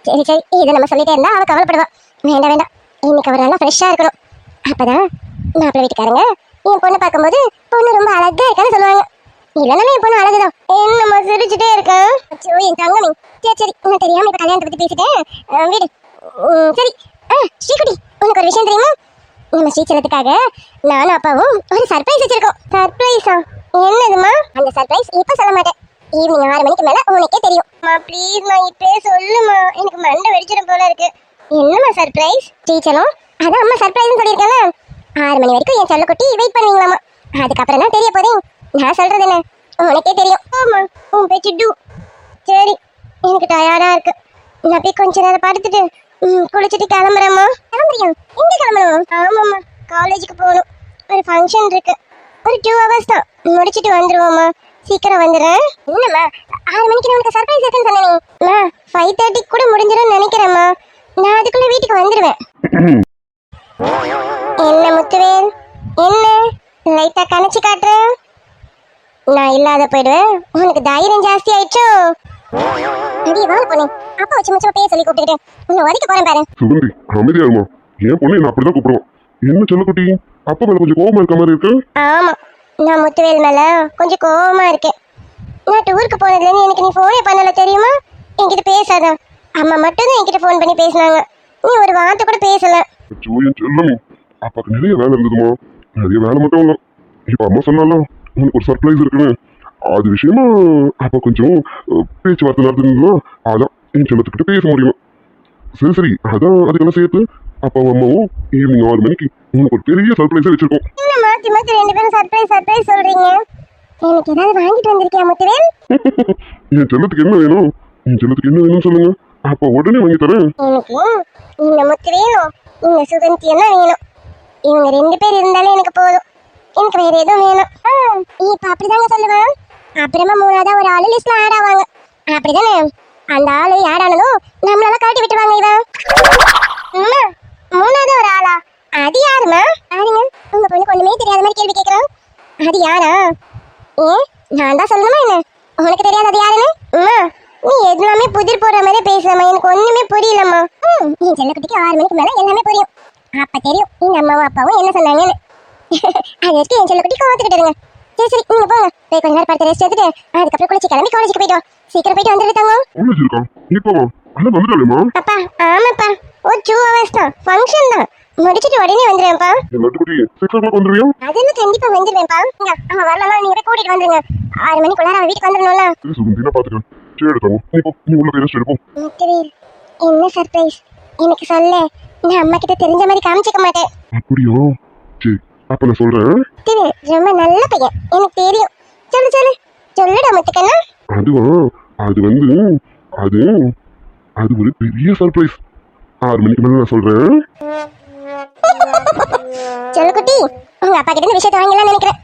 சரி சரி, இதை நம்ம சொல்லிட்டே இருந்தா அவ கவலைப்படுவா. வேண்டாம் வேண்டாம், இன்னைக்கு அவர் நல்லா ஃப்ரெஷ்ஷா இருக்கணும். அப்பதான் மாப்பிள்ளை வீட்டுக்காரங்க என் பொண்ணு பார்க்கும்போது பொண்ணு ரொம்ப அழகா இருக்கான்னு சொல்லுவாங்க. இல்லைனாலும் என் பொண்ணு அழகுதான். என்னம்மா சிரிச்சுட்டே இருக்கேன்? அச்சோ என் தங்கமே. சரி சரி, நான் தெரியாம இப்ப கல்யாணத்தை பத்தி பேசிட்டேன், வீடு. சரி ஸ்ரீகுட்டி, உனக்கு ஒரு விஷயம் தெரியுமா? நம்ம ஸ்ரீச்சலத்துக்காக நானும் அப்பாவும் ஒரு சர்ப்ரைஸ் வச்சிருக்கோம். சர்ப்ரைஸா? என்னதுமா? அந்த சர்ப்ரைஸ் இப்ப சொல்ல மாட்டேன், ஈவினிங் 6 மணிக்கு மேல உனக்கே தெரியும். ப்ளீஸ்மா இப்பே சொல்லுமா, எனக்கு மண்டை வெடிச்சிடும் போல இருக்கு. என்னம்மா சர்ப்ரைஸ்? ஸ்ரீச்சலம் அதான் அம்மா சர்ப்ரைஸ்னு சொல்லியிருக்கேன்ல, 6 மணி வரைக்கும் என் செல்லக்குட்டி வெயிட் பண்ணுவீங்களாமா. அதுக்கப்புறம் தான் தெரிய போதே. நான் சொல்றது என்ன உனக்கே தெரியும். ஆமா உன் பேச்சு டூ. சரி எனக்கு டயர்டா இருக்கு, நான் போய் கொஞ்ச நேரம் படுத்துட்டு குளிச்சுட்டு கிளம்புறேம்மா. கிளம்புறியா? எங்க கிளம்பணும்? ஆமாம்மா, காலேஜுக்கு போகணும். ஒரு ஃபங்க்ஷன் இருக்கு, ஒரு 2 hours தான், முடிச்சுட்டு வந்துருவோம்மா. சீக்கிரம் வந்துடுறேன். என்னம்மா 6 மணிக்கு நான் உனக்கு சர்ப்ரைஸ் இருக்குன்னு சொன்னேனே. 5:30 கூட முடிஞ்சிடும்னு நினைக்கிறேம்மா. நான் அதுக்குள்ள வீட்டுக்கு வந்துடுவேன். என்ன முத்துவேல், என்ன லைட்டா கணச்சு காட்டுறேன்? நான் இல்லாத போயிடுவேன், உனக்கு தைரியம் ஜாஸ்தி ஆயிடுச்சோ? அடியே வாங்க பொண்ணு, அப்பா வச்சு முச்சமா பேச சொல்லி கூப்பிட்டுக்கிட்டேன் உன்னை ஒதுக்க போறேன் பாரு. சுகந்தி அமைதியா இருமா, என் பொண்ணு என்ன அப்படிதான் கூப்பிடுவோம். என்ன செல்லக்குட்டி, அப்பா மேல கொஞ்சம் கோவமா இருக்க மாதிரி இருக்கு. ஆமா, நான் முத்துவேல் மேல கொஞ்சம் கோவமா இருக்கேன். நான் டூருக்கு போனதுல இருந்து எனக்கு நீ போனே பண்ணல தெரியுமா? என்கிட்ட பேசாத. அம்மா மட்டும் தான் என்கிட்ட ஃபோன் பண்ணி பேசினாங்க, நீ ஒரு வார்த்தை கூட பேசல. என் செல்லமே, அப்பாக்கு நிறைய வேலை இருந்ததுமா. நிறைய வேலை மட்டும் இல்லை, இப்ப அம்மா சொன்னாலும் உனக்கு ஒரு சர்ப்ரைஸ் இருக்குன்னு. அது விஷயமா அப்பா கொஞ்சம் பேச்சுவார்த்தை நடத்துனா அதான் என் செல்லத்துக்கிட்ட பேச முடியும். சரி சரி, அதான் அதுக்கெல்லாம் சேர்த்து அப்பாவும் அம்மாவும் ஈவினிங் 6 மணிக்கு உனக்கு ஒரு பெரிய சர்ப்ரைஸே வச்சிருக்கோம். என்ன மாத்தி மாத்தி 2 பேரும் சர்ப்ரைஸ் சர்ப்ரைஸ் சொல்றீங்க? எனக்கு ஏதாவது வாங்கிட்டு வந்திருக்கியா முத்துவேல்? என் செல்லத்துக்கு என்ன வேணும், என் செல்லத்துக்கு என்ன வேணும்னு சொல்லுங்க, அப்பா உடனே வாங்கி தரேன். எனக்கு இந்த முத்துவேலும் இந்த சுகந்தியும் தான் வேணும். இவங்க 2 பேர் இருந்தாலே எனக்கு போதும், எனக்கு வேற எதுவும் வேணும். இப்ப அப்படிதாங்க சொல்லுவேன். அப்புறமா 3ஆவதா ஒரு ஆளு லிஸ்ட்ல ஆட் ஆவாங்க, அப்படிதானே? அந்த ஆளு ஆட் ஆனதும் நம்மளால காட்டி விட்டுருவாங்க. இவன் அம்மா 3ஆவதா ஒரு ஆளா? அது யாருமா? ஆளுங்க உங்க பொண்ணுக்கு ஒண்ணுமே தெரியாத மாதிரி கேள்வி கேட்கிறோம். அது யாரா? நான் தான் சொல்லணுமா என்ன? உனக்கு தெரியாது அது யாருன்னு? அம்மா நீ எல்லாமே புதிர் போடுற மாதிரி பேசுறமா, எனக்கு ஒண்ணுமே புரியலம்மா. என் செல்லக்குட்டிக்கு 6 மணிக்கு மேல எல்லாமே புரியும், அப்ப தெரியும் எங்க அம்மாவும் அப்பாவும் என்ன சொன்னாங்கன்னு. அது வரைக்கும் என் செல்லக்குட்டி கோவத்துக்கிட்டு இருங்க. சரி சரி, நீங்க போங்க, போய் கொஞ்ச நேரம் படுத்து ரெஸ்ட் எடுத்துட்டு அதுக்கப்புறம் குளிச்சு கிளம்பி காலேஜுக்கு போயிட்டு சீக்கிரம் போயிட்டு வந்துருக்காங்க. காலேஜ் இருக்கா? இப்போவா? அண்ணா வந்துட்டாலேமா? அப்பா ஆமாப்பா, ஒரு 2 hours தான் ஃபங்க்ஷன் தான், முடிச்சிட்டு உடனே வந்துடுவேன்ப்பா. எல்லாத்துக்குட்டி 6 o'clock வந்துருவியா? அதெல்லாம் கண்டிப்பா வந்துடுவேன்ப்பா. அவன் வரலாம், நீங்க போய் கூட்டிட்டு வந்துருங்க. 6 மணிக்குள்ளார அவன் வீட்டுக்கு வந்துடணும்ல. சரி சுகந்தி, நான் பாத்துக்கிறேன். சரி எடுத்தாங்க, நீ போ, நீ உள்ள போய் ரெஸ்ட் எடுப்போம். முத்துவேல், என்ன சர்ப்ரைஸ் எனக்கு சொல்ல. நான் அம்மா கிட்ட தெரிஞ்ச மாதிரி காமிச்சிக்க மாட்டேன். அப்படியா? சரி அப்ப நான் சொல்றேன். முத்துவேல் ரொம்ப நல்ல பையன், எனக்கு தெரியும். சொல்லு சொல்லு சொல்லுடா முத்துக்கண்ணா. அதுவா, அது வந்து அது அது ஒரு பெரிய சர்ப்ரைஸ். 6 மணிக்கு மேல நான் சொல்றேன். சொல்லு குட்டி, உங்க அப்பா கிட்ட இந்த விஷயத்தை வாங்கலாம் நினைக்கிறேன்.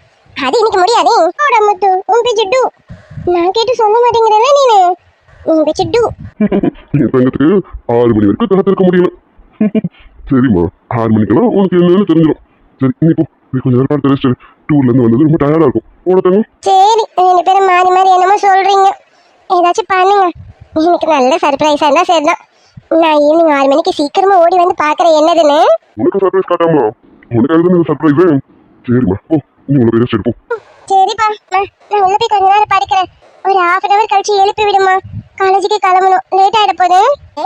அது இன்னைக்கு முடியாது. போடா முத்து, உன் பேச்சு டூ. நான் கேட்டு சொல்ல மாட்டேங்கிறேன்ல நீனு. உன் பேச்சு டூ. என் தங்கத்துக்கு 6 மணி வரைக்கும் காத்திருக்க முடியல. சரிம்மா, 6 மணிக்கெல்லாம் உனக்கு என்னன்னு தெரிஞ்சிடும். சரி நீ போ, போய் கொஞ்ச நேரம் பார்த்து ரெஸ்ட். டூர்ல இருந்து வந்தது ரொம்ப டயர்டா இருக்கும், போட தங்க. சரி 2 பேரும் மாறி மாறி என்னமோ சொல்றீங்க, ஏதாச்சும் பண்ணுங்க. எனக்கு நல்ல சர்ப்ரைஸா இருந்தா சரிதான். நான் ஈவினிங் 6 மணிக்கு சீக்கிரமா ஓடி வந்து பாக்குறேன் என்னதுன்னு. உனக்கு சர்ப்ரைஸ் காட்டாமா? உனக்கு அதுதான் சர்ப்ரைஸ். சரிம்மா போ, நீ உள்ள போய் ரெஸ்ட் எடுப்போம். சரிப்பா, நான் உள்ள போய் கொஞ்ச நேரம் படுக்கிறேன். ஒரு 1/2 hour கழிச்சு எழுப்பி விடுமா, காலேஜுக்கு கிளம்பணும், லேட் ஆயிட போகுது.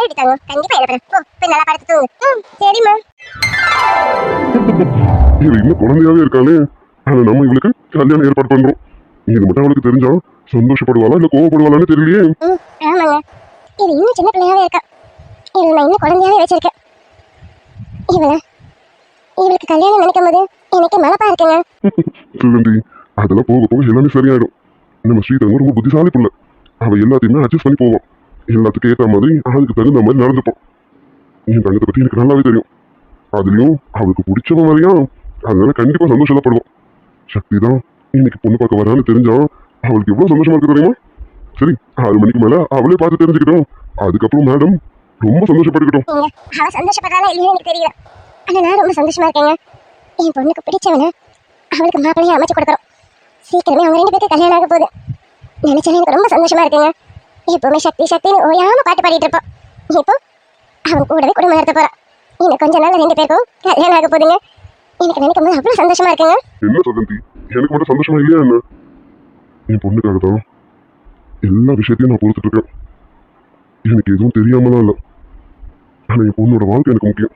எடுத்தாங்க, கண்டிப்பா எழுப்புறேன். போ போய் நல்லா படுத்து தூங்கு. சரிம்மா. இவ இன்னும் குழந்தையாவே இருக்காளே, ஆனா நம்ம இவளுக்கு கல்யாணம் ஏற்பாடு பண்றோம். இது மட்டும் அவளுக்கு தெரிஞ்சா சந்தோஷப்படுவாளா இல்ல கோவப்படுவாளான்னு தெரியலையே. ஆமாங்க, இது இன்னும் சின்ன பிள்ளையாவே இருக்கா. இவளை நான் இன்னும் குழந்தையாவே வச்சிருக்கேன். இவளுக்கு கல்யாணம் நினைக்கும் போது எனக்கு மனப்பா இருக்குங்க. சுகந்தி, அதெல்லாம் போக போக எல்லாமே சரியாயிடும். நம்ம ஸ்ரீதங்க ரொம்ப புத்திசாலி புள்ள. அவ எல்லாத்தையுமே அட்ஜஸ்ட் பண்ணி போவான். எல்லாத்துக்கும் ஏற்ற மாதிரி அதுக்கு தகுந்த மாதிரி நடந்துப்பான். என் தங்கத்தை பத்தி எனக்கு நல்லாவே தெரியும். அதுலயும் அவளுக்கு பிடிச்சவ மாதிரியா, அதனால கண்டிப்பா சந்தோஷப்படுவான். சக்தி தான் இன்னைக்கு பொண்ணு பார்க்க வரான்னு தெரிஞ்சா அவளுக்கு எவ்வளவு சந்தோஷமா இருக்கு தெரியுமா? சரி, 6 மணிக்கு மேல அவளே பார்த்து தெரிஞ்சுக்கிட்டோம். அதுக்கப்புறம் மேடம் ரொம்ப சந்தோஷப்பட்டுக்கிட்டோம். அவ சந்தோஷப்படுறாளா இல்லையா எனக்கு தெரியல. ஆனா நான் ரொம்ப சந்தோஷமா இருக்கேங்க. என் பொண்ணுக்கு பிடிச்சவன அவளுக்கு மாப்பிள்ளையை அமைச்சு கொடுக்குறோம். சீக்கிரமே அவங்க 2 பேருக்கு கல்யாணம் ஆக போகுது. நினைச்சாலே எனக்கு ரொம்ப சந்தோஷமா இருக்குங்க. எப்பவுமே சக்தி சக்தின்னு ஓயாம பாட்டு பாடிட்டு இருப்போம். இப்போ அவன் கூடவே குடும்பம் நடத்த போறான். இன்னும் கொஞ்ச நாள் 2 பேருக்கும் கல்யாணம் ஆக போகுதுங்க. எனக்கு நினைக்கும் போது அவ்வளவு சந்தோஷமா இருக்குங்க. என்ன சுகந்தி, எனக்கு மட்டும் சந்தோஷமா இல்லையா என்ன? என் பொண்ணுக்காக தான் எல்லா விஷயத்தையும் நான் பொறுத்துட்டு இருக்கேன். எனக்கு எதுவும் தெரியாமலாம் இல்லை. ஆனா என் பொண்ணோட வாழ்க்கை எனக்கு முக்கியம்.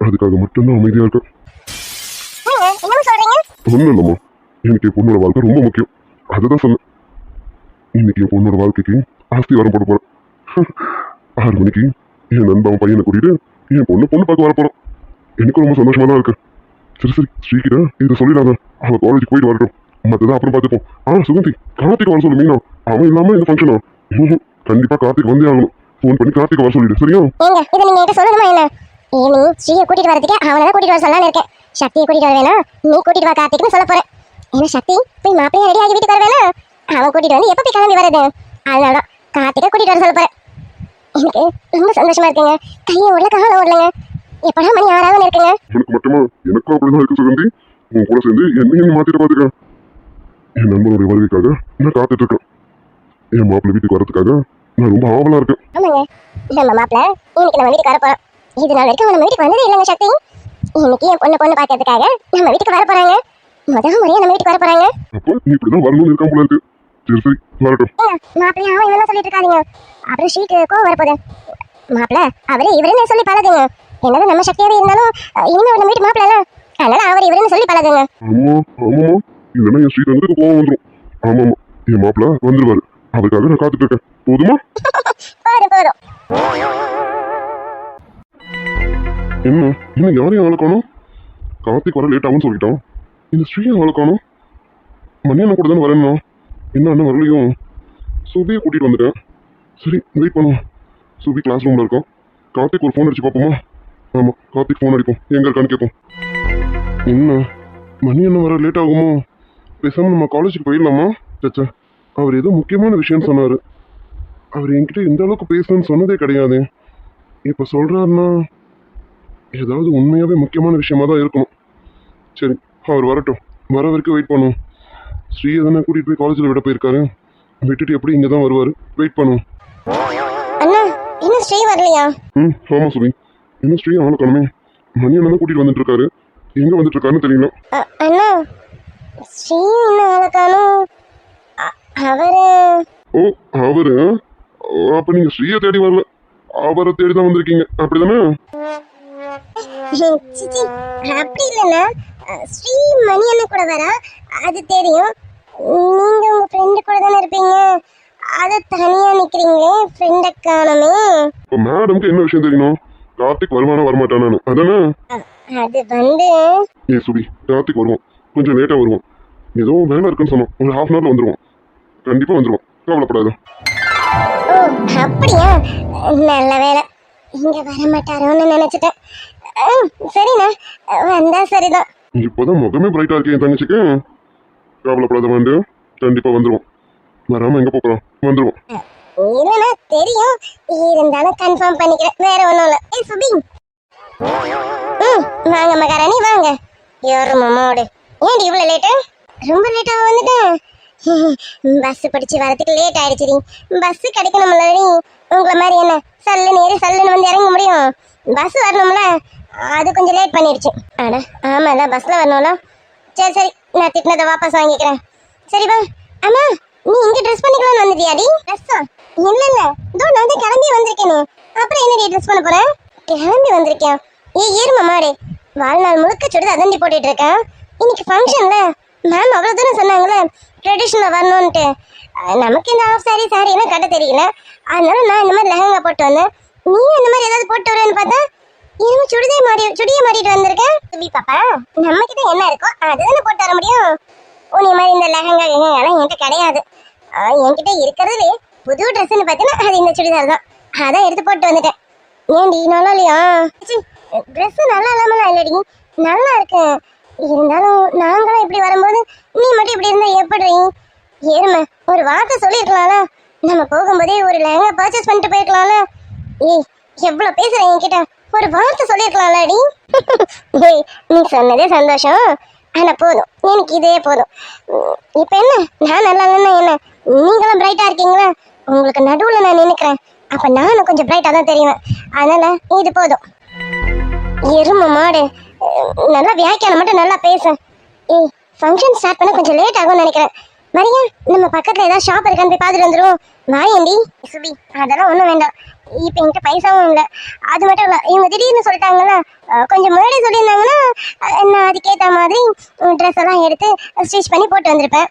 அதுக்காக மட்டும்தான் அமைதியா இருக்கேன். என்ன சொல்றீங்க? ஒன்றும் இல்லைம்மா, எனக்கு என் பொண்ணோட வாழ்க்கை ரொம்ப முக்கியம். அதுதான் சொன்னேன். இன்னைக்கு என் பொண்ணோட வாழ்க்கைக்கு ஆஸ்தி வரம் போட போறேன். 6 மணிக்கு என் நண்பன் பையனை கூட்டிட்டு என் பொண்ணு பார்க்க வர போறோம். எனக்கு ரொம்ப சந்தோஷமா தான் இருக்கு. சரி சரி, ஸ்ரீகிட்ட இதை சொல்லிடாங்க. அவ காலேஜுக்கு போயிட்டு வரட்டும். மற்றதான் அப்புறம் பார்த்துப்போம். சுகந்தி, கார்த்திக் வர சொல்லு. மீனா அவன் இல்லாம இந்த ஃபங்க்ஷனா? கண்டிப்பா கார்த்திக் வந்தே ஆகணும். ஃபோன் பண்ணி கார்த்திக் வர சொல்லிடு, சரியா? ஏங்க, இதை நீங்க என்கிட்ட சொல்லணுமா என்ன? நீ ஸ்ரீயை கூட்டிட்டு வரதுக்கு அவனை தான் கூட்டிட்டு வர சொல்லலான்னு இருக்கேன். சக்தியை கூட்டிட்டு வர வேணா, நீ கூட்டிட்டு வா கார்த்திக்னு சொல்ல போறேன். ஏன்னா சக்தி போய் மாப்பிள்ளையா ரெடி ஆகி வீட்டுக்கு வர வேணா, அவன் கூட்டிட்டு வந்து எப்ப போய் கிளம்பி வரது? அதனாலதான் கார்த்திகை கூட்டிட்டு வர சொல்ல போறேன். எனக்கு ரொம்ப சந்தோஷமா இருக்குங்க. கையை ஓடல காலம் ஓடலங்க. எப்படா மணி 6 இருக்குங்க. எனக்கு மட்டுமா? எனக்கும் அப்படிதான் இருக்கு சுகந்தி. உன் கூட சேர்ந்து என்னையும் மாத்திட்டு பாத்துக்கேன். என் நண்பனுடைய வருகைக்காக நான் காத்துட்டு இருக்கேன். என் மாப்பிள்ளை வீட்டுக்கு வரதுக்காக நான் ரொம்ப ஆவலா இருக்கேன். ஆமாங்க, நம்ம மாப்பிள்ளை இன்னைக்கு நம்ம வீட்டுக்கு வர போறோம். இது நாள் வரைக்கும் நம்ம வீட்டுக்கு வந்ததே இல்லைங்க சக்தி. இன்னைக்கு என் பொண்ணு பார்க்கறதுக்காக நம்ம வீட்டுக்கு வர போறாங்க. முதல் முறையா நம்ம வீட்டுக்கு வர போறாங்க. அப்போ நீ இப்படிதான் வரணும்னு இருக்கான் போல இருக்கு. சரி சரி, வரட்டும். மாப்பிள்ளையா இவெல்லாம் சொல்லிட்டு இருக்காதீங்க. அப்புறம் ஸ்ரீக்கு கோவம் வரப்போகுது. மாப்பிள்ளை அவரே இவருன்னு சொல்லி பழகுங்க. என்னதான் நம்ம சக்தியாவே இருந்தாலும் இனிமே நம்ம வீட்டு மாப்பிள்ளை, அதனால அவர் இவருன்னு சொல்லி பழகுங்க. ஆமா ஆமாமா, இல்லைன்னா என் ஸ்ரீரங்களுக்கு கோவம் வந்துடும். ஆமாமா, என் மாப்பிள்ளை வந்துருவாரு. அதுக்காக நான் காத்துட்டு இருக்கேன். போதுமா? போதும். இன்னும் யாரையும் ஆளை காணும்? கார்த்திக் வர லேட் ஆகும்னு சொல்லிட்டான். இந்த ஸ்ரீயை ஆளை காணும். மணி அண்ணன் கூட தானே வரேன்னா, என்ன அண்ணன் வரலையும். சுபியை கூட்டிட்டு வந்துட்டேன். சரி, வெயிட் பண்ணுவோம். சுபி கிளாஸ் ரூம்ல இருக்கோம். கார்த்திக் ஒரு ஃபோன் அடிச்சு பார்ப்போமா? ஆமா, கார்த்திக் ஃபோன் அடிப்போம். எங்க இருக்கான்னு கேட்போம். என்ன மணி அண்ணன் வர லேட் ஆகுமோ? பேசாம நம்ம காலேஜுக்கு போயிடலாமா? சச்சா, அவர் ஏதோ முக்கியமான விஷயம் சொன்னாரு. அவர் என்கிட்ட இந்த அளவுக்கு பேசணும்னு சொன்னதே கிடையாது. இப்ப சொல்றாருன்னா ஏதாவது உண்மையாவே முக்கியமான விஷயமா தான் இருக்கணும். சரி, அவர் வரட்டும். வர வரைக்கும் வெயிட் பண்ணுவோம். ஸ்ரீ எதனா கூட்டிட்டு போய் காலேஜில் விட போயிருக்காரு. விட்டுட்டு எப்படி இங்கே தான் வருவார். வெயிட் பண்ணுவோம். அண்ணா, இன்னும் ஸ்ரீ வரலையா? ஆமா சுபி, இன்னும் ஸ்ரீ ஆளை காணுமே. மணி அண்ணன் தான் கூட்டிட்டு வந்துட்டு இருக்காரு. எங்க வந்துட்டு இருக்காருன்னு தெரியல. அண்ணா, ஸ்ரீ இன்னும் ஆளை காணும். அவரு அவரு? அப்ப நீங்க ஸ்ரீயை தேடி வரல, அவரை தேடி தான் வந்திருக்கீங்க, அப்படிதானே? சிச்சி, அப்படி இல்லைண்ணா. ஸ்ரீ மணி அண்ணன் கூட வரா, அது தெரியும். நீங்க உங்க ஃப்ரெண்டு கூட தானே இருப்பீங்க, அதை தனியா நிக்கிறீங்களே, ஃப்ரெண்ட காணமே. இப்போ மேடம்க்கு என்ன விஷயம் தெரியணும்? கார்த்திக் வருவானா வரமாட்டானு அதானே? அது வந்து சுபி, கார்த்திக் வருவான். கொஞ்சம் லேட்டா வருவான். ஏதோ வேலை இருக்குன்னு சொன்னோம். ஒரு 1/2 hourல வந்துருவான். கண்டிப்பா வந்துருவான், கவலைப்படாத. ஓ, அப்படியா? நல்ல வேலை, இங்க வர மாட்டாரோன்னு நினைச்சிட்டேன். சரிண்ணா, வந்தா சரிதான். இப்போதான் முகமே பிரைட்டா இருக்கு என் தங்கச்சிக்கு. கவலைப்படாத வந்து, கண்டிப்பா வந்துருவோம். வராம எங்க போறோம், வந்துருவோம். இல்லைண்ணா, தெரியும். இருந்தாலும் கன்ஃபார்ம் பண்ணிக்கிறேன், வேற ஒன்றும் இல்லை. ஏய் சுபி, வாங்க மகாராணி வாங்க. யாரு மாமாவோடு ஏன்டி இவ்வளோ லேட்டு? ரொம்ப லேட்டாக வந்துட்டேன். பஸ் பிடிச்சி வரதுக்கு லேட் ஆயிடுச்சுடி. பஸ் கிடைக்கணும்ல, உங்களை மாதிரி என்ன சல்லுன்னு ஏறி சல்லுன்னு வந்து இறங்க முடியும்? பஸ் வரணும்ல, அது கொஞ்சம் லேட் பண்ணிடுச்சு. அட ஆமாம்ல, பஸ்ல வரணும்ல. சரி சரி, நான் திட்டினதை வாபஸ் வாங்கிக்கிறேன். சரி வா. அம்மா, நீ இங்க ட்ரெஸ் பண்ணிக்கலாம்னு வந்துட்டியாடி? ட்ரெஸ்ஸா? இல்ல இல்ல, இதோ நான் வந்து கிளம்பி வந்திருக்கேனே. அப்புறம் என்னடி ட்ரெஸ் பண்ண போறேன்? கிளம்பி வந்திருக்கேன். ஏறுமா மாடு, வாழ்நாள் முழுக்க சுடிதான் அதண்டி போட்டுட்டு இருக்கேன். இன்னைக்கு ஃபங்க்ஷன்ல மேம் அவ்வளவு தூரம் சொன்னாங்களே ட்ரெடிஷனலா வரணும்ட்டு. நமக்கு இந்த ஆஃப் சாரி எல்லாம் கட்ட தெரியல, அதனால நான் இந்த மாதிரி லெஹங்கா போட்டு வந்தேன். நீ அந்த மாதிரி ஏதாவது போட்டு வருவேன்னு பார்த்தா இன்னும் சுடியே மாட்டிட்டு வந்திருக்கேன். சுபி பாப்பா, நம்ம கிட்ட என்ன இருக்கோ அதுதானே போட்டு வர முடியும். உன்னை மாதிரி இந்த லெஹங்கா எல்லாம் என்கிட்ட கிடையாது. என்கிட்ட இருக்கிறது புது ட்ரெஸ்ன்னு பார்த்தீங்கன்னா அது இந்த சுடிதார் தான். அதான் எடுத்து போட்டு வந்துட்டேன். ஏன்டி நல்லா இல்லையா? ட்ரெஸ் நல்லா இல்லாமலாம் இல்லடி, நல்லா இருக்கு. இருந்தாலும் நாங்களும் இப்படி வரும்போது நீ மட்டும் இப்படி இருந்தா எப்படி? ஏறுமை ஒரு வார்த்தை சொல்லியிருக்கலாம்ல. நம்ம போகும்போதே ஒரு லெஹங்கா பர்ச்சேஸ் பண்ணிட்டு போயிருக்கலாம்ல. ஏய் எவ்வளவு பேசுற என்கிட்ட, ஒரு வார்த்தை சொல்லியிருக்கலாம்லடி. ஏய் நீ சொன்னதே சந்தோஷம், ஆனா போதும், எனக்கு இதே போதும். இப்ப என்ன, நான் நல்லா இல்லைன்னா என்ன, நீங்களும் பிரைட்டா இருக்கீங்களா? உங்களுக்கு நடுவுல நான் நினைக்கிறேன், அப்ப நானும் கொஞ்சம் பிரைட்டா தான் தெரியுவேன். அதனால இது போதும். எரும மாடு, நல்லா வியாக்கியானம் மட்டும் நல்லா பேச. ஏய் ஃபங்க்ஷன் ஸ்டார்ட் பண்ண கொஞ்சம் லேட் ஆகும்னு நினைக்கிறேன். மரியா, நம்ம பக்கத்துல ஏதாவது ஷாப் இருக்கான்னு போய் பார்த்துட்டு வந்துடும். வாயேண்டி. சுபி அதெல்லாம் ஒன்றும் வேண்டாம், இப்போ என்கிட்ட பைசாவும் இல்லை. அது மட்டும் இல்லை, இவங்க திடீர்னு சொல்லிட்டாங்களா, கொஞ்சம் முன்னாடி சொல்லியிருந்தாங்கன்னா நான் அதுக்கேற்ற மாதிரி ட்ரெஸ் எல்லாம் எடுத்து ஸ்டிச் பண்ணி போட்டு வந்திருப்பேன்.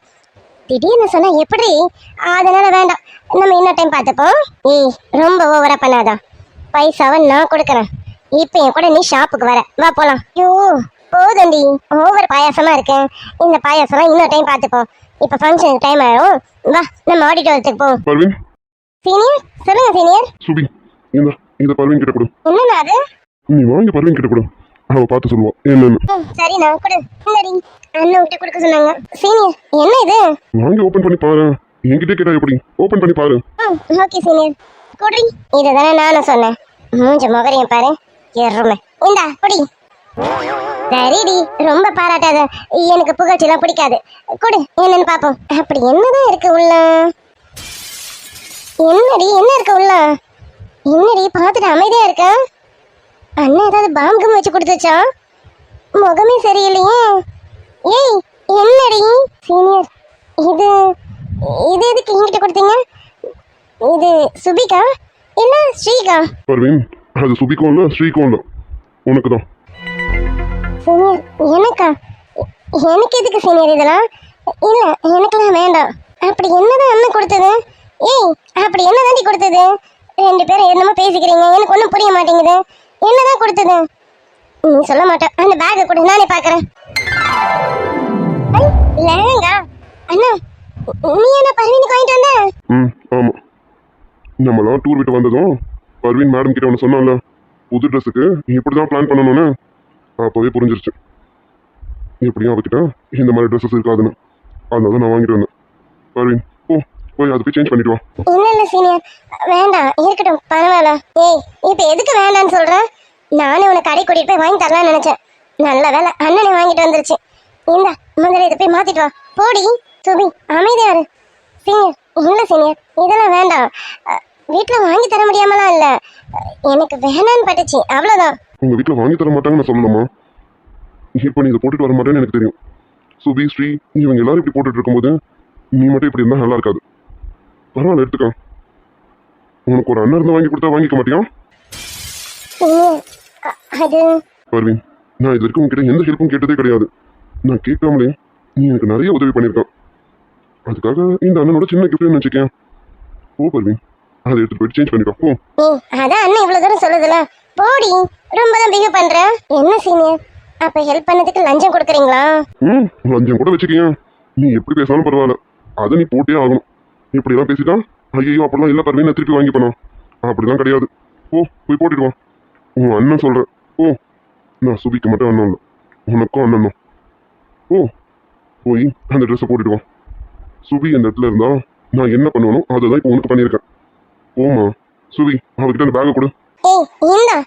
திடீர்னு சொன்னா எப்படி? அதனால வேண்டாம், நம்ம இன்னொரு டைம் பார்த்துப்போம். ஏய் ரொம்ப ஓவரா பண்ணாதா, பைசாவை நான் கொடுக்குறேன். இப்போ என் கூட நீ ஷாப்புக்கு வர, வா போலாம். ஐயோ போதுண்டி, ஓவர் பாயாசமா இருக்கேன். இந்த பாயாசம்லாம் இன்னொரு டைம் பார்த்துப்போம். இப்போ ஃபங்க்ஷனுக்கு டைம் ஆயிடும், வா நம்ம ஆடிட்டோரியத்துக்கு போவோம். பர்வீன். சீனியர் சொல்லுங்க சீனியர். சுபி இந்த பர்வீன் கிட்ட கொடு. என்னண்ணா அது? நீ வாங்கி பர்வீன் கிட்ட கொடு, அவ பார்த்து சொல்லுவா என்னன்னு. சரிண்ணா கொடு. இந்தடி அண்ணன் கிட்ட கொடுக்க சொன்னாங்க. சீனியர் என்ன இது? வாங்கி ஓபன் பண்ணி பாரு. என்கிட்ட கேட்டா எப்படி? ஓபன் பண்ணி பாரு. ஓகே சீனியர் குடி. இதுதானே நானும் சொன்னேன், மூஞ்ச முகரையும் பாரு எருமை. இந்தா குடி. சரிடி, ரொம்ப பாராட்டாத, எனக்கு புகழ்ச்சிலாம் பிடிக்காது. கொடு என்னன்னு பாப்போம். அப்படி என்னதான் இருக்கு உள்ள? என்னடி என்ன இருக்கு உள்ள? என்னடி பார்த்துட்டு அமைதியா இருக்க? அண்ணன் ஏதாவது பாம்புக்கும் வச்சு கொடுத்துச்சா? முகமே சரியில்லையே. ஏய் என்னடி? சீனியர் இது இது எதுக்கு என்கிட்ட கொடுத்தீங்க? இது சுபிகா இல்ல ஸ்ரீகா? பர்வீன், அது சுபிக்கும் இல்ல ஸ்ரீக்கும் இல்ல, உனக்கு தான். சீனியர் எனக்கா? எனக்கு எதுக்கு சீனியர் இதெல்லாம்? இல்ல எனக்கெல்லாம் வேண்டாம். அப்படி என்னதான் அண்ணன் கொடுத்தது? ஏய் அப்படி என்னதாண்டி கொடுத்தது? ரெண்டு பேரும் என்னமோ பேசிக்கிறீங்க, எனக்கு ஒன்றும் புரிய மாட்டேங்குது. என்னதான் கொடுத்தது? நீ சொல்ல மாட்டேன், அந்த பேக்கை கொடு, நானே பார்க்கறேன். லெஹங்கா அண்ணா, நீ என்ன பர்வீனுக்கு வாங்கிட்டு வந்த? ஆமா, நம்மளாம் டூர் விட்டு வந்ததும் பர்வீன் மேடம் கிட்ட ஒன்று சொன்னால, புது ட்ரெஸ்ஸுக்கு இப்படிதான் பிளான் பண்ணணும்னு. அப்போவே புரிஞ்சிருச்சு எப்படியும் அவகிட்ட இந்த மாதிரி ட்ரெஸ்ஸஸ் இருக்காதுன்னு. அதனால நான் வாங்கிட்டு வந்தேன். பர்வீன் போய் அதை போய் சேஞ்ச் பண்ணிட்டு வா. இல்ல சீனியர் வேண்டாம், இருக்கட்டும் பரவாயில்ல. ஏய் இப்போ எதுக்கு வேண்டான்னு சொல்றேன்? நானே உனக்கு கடை கூட்டிட்டு போய் வாங்கி தரலாம்னு நினைச்சேன். நல்ல வேலை அண்ணனே வாங்கிட்டு வந்துருச்சு. இந்த முதல்ல இதை போய் மாத்திட்டு வா. போடி சுபி, அமைதியா இரு. சீனியர் இல்ல சீனியர் இதெல்லாம் வேண்டாம், வீட்டில் வாங்கி தர முடியாமலாம் இல்லை, எனக்கு வேணான்னு பட்டுச்சு அவ்வளோதான். உங்க வீட்டில் வாங்கி தர மாட்டாங்கன்னு நான் சொல்லலாமா? இப்போ நீ இதை போட்டுட்டு வர மாட்டேன்னு எனக்கு தெரியும். சுபி ஸ்ரீ இவங்க எல்லாரும் இப்படி போட்டுட்டு இருக்கும்போது நீ மட்டும் இப்படி இருந்தால் நல்லா இருக்காது. பரவாயில்ல எடுத்துக்க. உனக்கு ஒரு அண்ணன் இருந்தால் வாங்கி கொடுத்தா வாங்கிக்க மாட்டியா? அது பர்வீன், நான் இது வரைக்கும் உங்ககிட்ட எந்த ஹெல்ப்பும் கேட்டதே கிடையாது. நான் கேட்காமலே நீ எனக்கு நிறைய உதவி பண்ணியிருக்கான். அதுக்காக இந்த அண்ணனோட சின்ன கிஃப்ட் நினச்சிக்கேன். ஓ பர்வீன், அதை எடுத்துட்டு போயிட்டு சேஞ்ச் பண்ணிக்கோ. ஓ அதான் அண்ணன் இவ்வளவு தூரம் சொல்லுதுல, போடி. ரொம்ப தான் பிஹேவ் பண்ற. என்ன சீனியர், அப்ப ஹெல்ப் பண்ணதுக்கு லஞ்சம் கொடுக்குறீங்களா? லஞ்சம் கூட வச்சுக்கீங்க. நீ எப்படி பேசினாலும் பரவாயில்ல, அதை நீ போட்டே ஆகணும். இப்படி எல்லாம் பேசிட்டா ஐயோ அப்படிலாம் இல்லை பர்வீன், திருப்பி வாங்கி பண்ணோம். அப்படிலாம் கிடையாது. போய் போட்டுடுவான். உன் அண்ணன் சொல்ற. நான் சுபிக்கு மட்டும் அண்ணன் இல்லை, உனக்கும் அண்ணன் தான். போய் அந்த ட்ரெஸ்ஸை போட்டுடுவான். சுபி அந்த இடத்துல இருந்தா நான் என்ன பண்ணுவேனோ அதை தான் இப்போ உனக்கு பண்ணியிருக்கேன். போமா சுபி, அவகிட்ட அந்த பேக்கை கொடு. ஏய் இந்தா.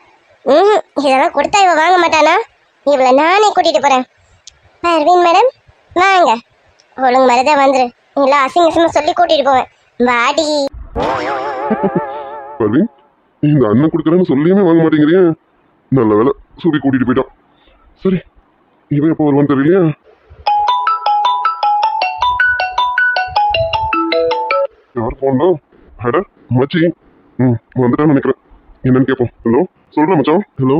இதெல்லாம் கொடுத்தா இவ வாங்க மாட்டானா? இவளை நானே கூட்டிட்டு போறேன். பர்வீன் மேடம் வாங்க, ஒழுங்கு மாதிரிதான் வந்துரு, இல்ல அசிங்கசமா சொல்லி கூட்டிட்டு போவேன். வாடி. பர்வீன், இந்த அண்ணன் கொடுக்குறேன்னு சொல்லியுமே வாங்க மாட்டேங்கிறியே. நல்ல வேலை சுபி கூட்டிட்டு போயிட்டான். சரி, இவன் எப்போ வருவான்னு தெரியலையா? யார் போனா? அட மச்சி, வந்துட்டான்னு நினைக்கிறேன். என்னன்னு கேட்போம். ஹலோ சொல்றேன் மச்சான். ஹலோ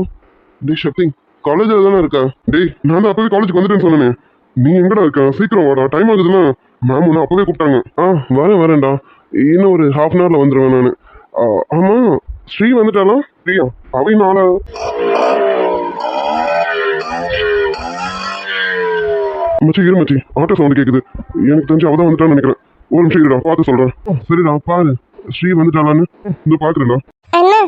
டேய் சக்தி, காலேஜில் தானே இருக்கா? டேய் நான் தான் அப்பவே காலேஜுக்கு வந்துட்டேன்னு சொன்னேனே, நீ எங்கடா இருக்க? சீக்கிரம் வாடா, டைம் ஆகுதுன்னா. மேம் ஒன்று அப்பவே கூப்பிட்டாங்க. வரேன்டா, இன்னும் ஒரு 1/2 hourல வந்துடுவேன் நான். ஆமாம், ஸ்ரீ வந்துட்டாளா? பிரியா அவை நாளா? மச்சி இரு மச்சி, ஆட்டோ சவுண்ட் கேக்குது. எனக்கு தெரிஞ்சு அவதான் வந்துட்டான்னு நினைக்கிறேன். ஒரு நிமிஷம் இருடா, பார்த்து சொல்றேன். சரிடா பாரு, ஸ்ரீ வந்துட்டாளான்னு இந்த பாக்குறேன்டா. அண்ணா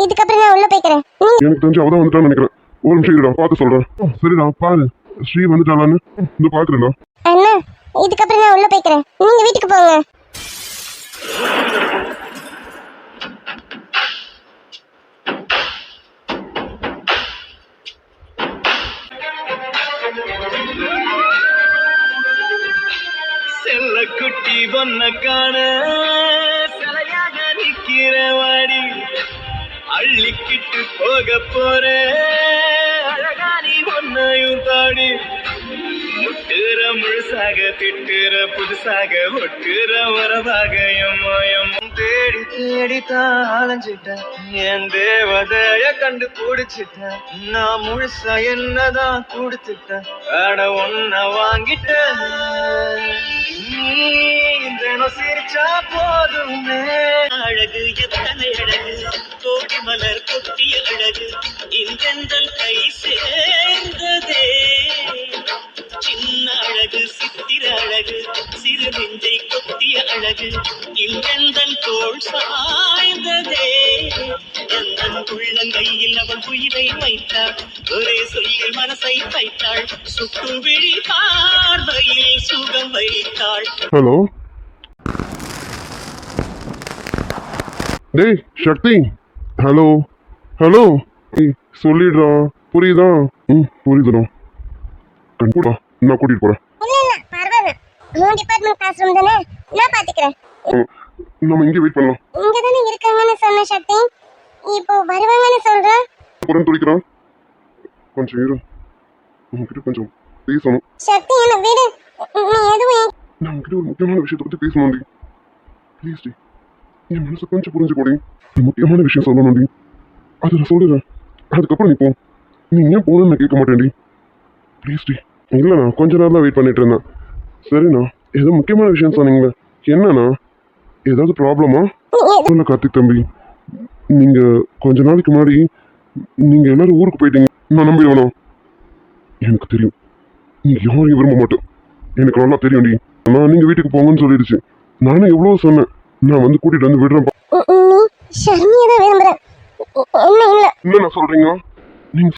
இதுக்கப்புறம் நான் உள்ள போய்க்கிறேன். எனக்கு தெரிஞ்சு அவதான் வந்துட்டான்னு நினைக்கிறேன். ஒரு நிமிஷம் இருடா, பார்த்து சொல்றேன். சரிடா பாரு, ஸ்ரீ வந்துட்டாளான்னு இந்த பாக்குறேன்டா. அண்ணா இதுக்கப்புறம் நான் உள்ள போய்க்கிறேன். நீங்க வீட்டுக்கு போங்க. செல்ல குட்டி பொண்ண காண சிலையாக நிக்கிறவாடி அள்ளிக்கிட்டு போக போற அழகானி ஒன்னையும் தாடி முட்டுற முழுசாக திட்டுற புதுசாக ஒட்டுற உறவாக எம்மாயம் தேடி தேடி தான் அலைஞ்சிட்டேன் என் தேவதைய கண்டு பிடிச்சிட்டேன் நான் முழுசா என்னதான் கொடுத்துட்டேன் அட ஒன்ன வாங்கிட்டேன் தினம் சிரிச்சா போதுமே அழகு எத்தனை அழகு கோடி மலர் கொட்டிய அழகு இங்கெந்தல் கை சேர்ந்ததே சின்ன அழகு சித்திர அழகு சிறு நெஞ்சை கொத்திய அழகு இங்கெந்தல் தோள் சாய்ந்ததே எந்தன் உள்ளங்கையில் அவள் உயிரை வைத்தாள் ஒரே சொல்லில் மனசை வைத்தாள் சுட்டு விழி பார்வையில் சுகம் வைத்தாள். ஹலோ டேய் சக்தி, ஹலோ ஹலோ, சொல்லிடுறா, புரியுதா? புரியுதுடா. கண்டிப்பா நான் கூட்டிட்டு போறேன். இல்ல இல்ல பரவாயில்ல, உன் டிபார்ட்மெண்ட் கிளாஸ் ரூம் தானே, நான் பாத்துக்கிறேன். நம்ம இங்கே வெயிட் பண்ணலாம். இங்க தானே இருக்காங்கன்னு சொன்ன சக்தி, இப்போ வருவாங்கன்னு சொல்ற. புறம் துடிக்கிறான். கொஞ்சம் இரு, உங்ககிட்ட கொஞ்சம் பேசணும். சக்தி என்ன விடு, நீ எதுவும் நான் உங்ககிட்ட ஒரு முக்கியமான விஷயத்தை பத்தி பேசணும்டி. ப்ளீஸ் டி, என் மனசை கொஞ்சம் புரிஞ்சுக்கோடி. முக்கியமான விஷயம் சொல்லணும்டி, அதை நான் சொல்லிடுறேன். அதுக்கப்புறம் நீ போ. நீ ஏன் போகணும்னு நான் கேட்க மாட்டேன்டி. Please D. இல்லைண்ணா, கொஞ்ச நேரம் தான் வெயிட் பண்ணிட்டு இருந்தேன். சரிண்ணா, ஏதோ முக்கியமான விஷயம் சொன்னீங்களே, என்னண்ணா? ஏதாவது ப்ராப்ளமா? இல்லை கார்த்திக் தம்பி, நீங்க கொஞ்ச நாளைக்கு முன்னாடி நீங்க எல்லாரும் ஊருக்கு போயிட்டீங்க. நான் நம்பிடுவேண்ணா. எனக்கு தெரியும், நீ யாரையும் விரும்ப மாட்டேன், எனக்கு நல்லா தெரியும்டி. நான் நீங்க வீட்டுக்கு போங்கன்னு சொல்லிடுச்சு. நானும் எவ்வளவு சொன்னேன், நான் வந்து கூட்டிட்டு வந்து விடுறேன். நீ ஷர்மியை தான் விரும்புற, என்ன இல்ல என்ன சொல்றீங்க நீங்க?